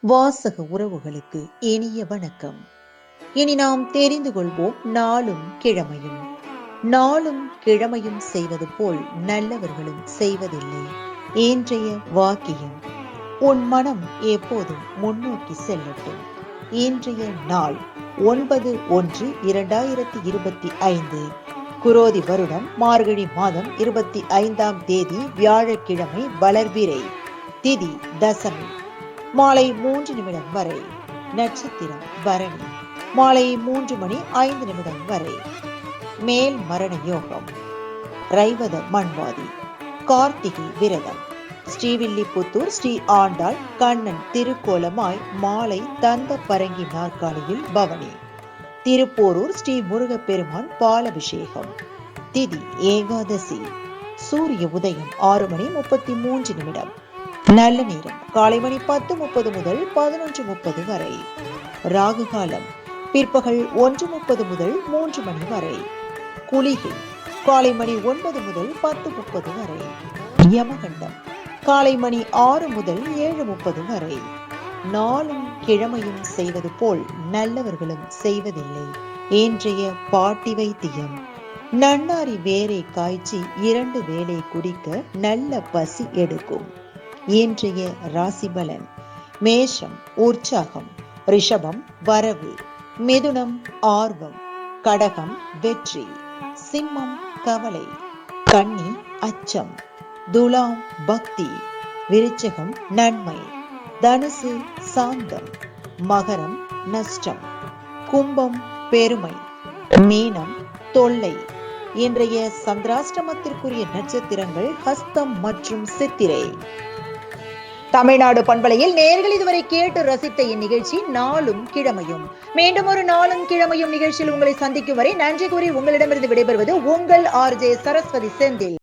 வாசக உறவுகளுக்கு இனிய வணக்கம். இனி நாம் தெரிந்து கொள்வோம் நாளும் கிழமையும். நாளும் கிழமையும் செய்வது போல் நல்லவர்களும் செய்வதில்லை. இன்றைய வாக்கியம்: உன் மனம் எப்போதும் முன்னோக்கி செல்லட்டும். இன்றைய நாள் 9/1/2025, குரோதி வருடம் மார்கழி மாதம் 25ஆம் தேதி வியாழக்கிழமை, வளர்பிறை, திதி தசமி, மாலை 3 வரை. நட்சத்திரம் பரணி, மாலை 3:05 வரை. மேல் மரண யோகம், ரைவத மண்வாதி, கார்த்திகை விரதம், ஸ்ரீவில்லிபுத்தூர் ஸ்ரீ ஆண்டாள் கண்ணன் திருக்கோலமாய் மாலை தந்த பரங்கி நாற்காலியில் பவனி, திருப்போரூர் ஸ்ரீ முருகப்பெருமான் பாலபிஷேகம். திதி ஏகாதசி. சூரிய உதயம் 6:33. நல்ல நேரம் காலை மணி 10:30 முதல் 11:30 வரை. ராகு காலம் பிற்பகல் 1:30 முதல் 3 மணி வரை. குளிகை காலை மணி 9 முதல் 10:30 வரை. யமகண்டம் காலை மணி 6 முதல் 7:30 வரை. நாளும் கிழமையும் செய்வது போல் நல்லவர்களும் செய்வதில்லை. இன்றைய பாட்டி வைத்தியம்: நன்னாரி வேரை காய்ச்சி 2 வேளை குடிக்க நல்ல பசி எடுக்கும். இன்றைய ராசி பலன்: மேஷம் உற்சாகம், ரிஷபம் வரவு, மிதுனம் ஆர்வம், கடகம் வெற்றி, சிம்மம் கவலை, கன்னி அச்சம், துலாம் பக்தி, விருச்சகம் நன்மை, தனுசு சாந்தம், மகரம் நஷ்டம், கும்பம் பெருமை, மீனம் தொல்லை. இன்றைய சந்திராஷ்டமத்திற்குரிய நட்சத்திரங்கள் ஹஸ்தம் மற்றும் சித்திரை. தமிழ்நாடு பண்பலையில் நேயர்கள் இதுவரை கேட்டு ரசித்த இந்நிகழ்ச்சி நாளும் கிழமையும். மீண்டும் ஒரு நாளும் கிழமையும் நிகழ்ச்சியில் உங்களை சந்திக்கும் வரை நன்றி கூறி உங்களிடமிருந்து விடைபெறுவது உங்கள் RJ சரஸ்வதி செந்தில்.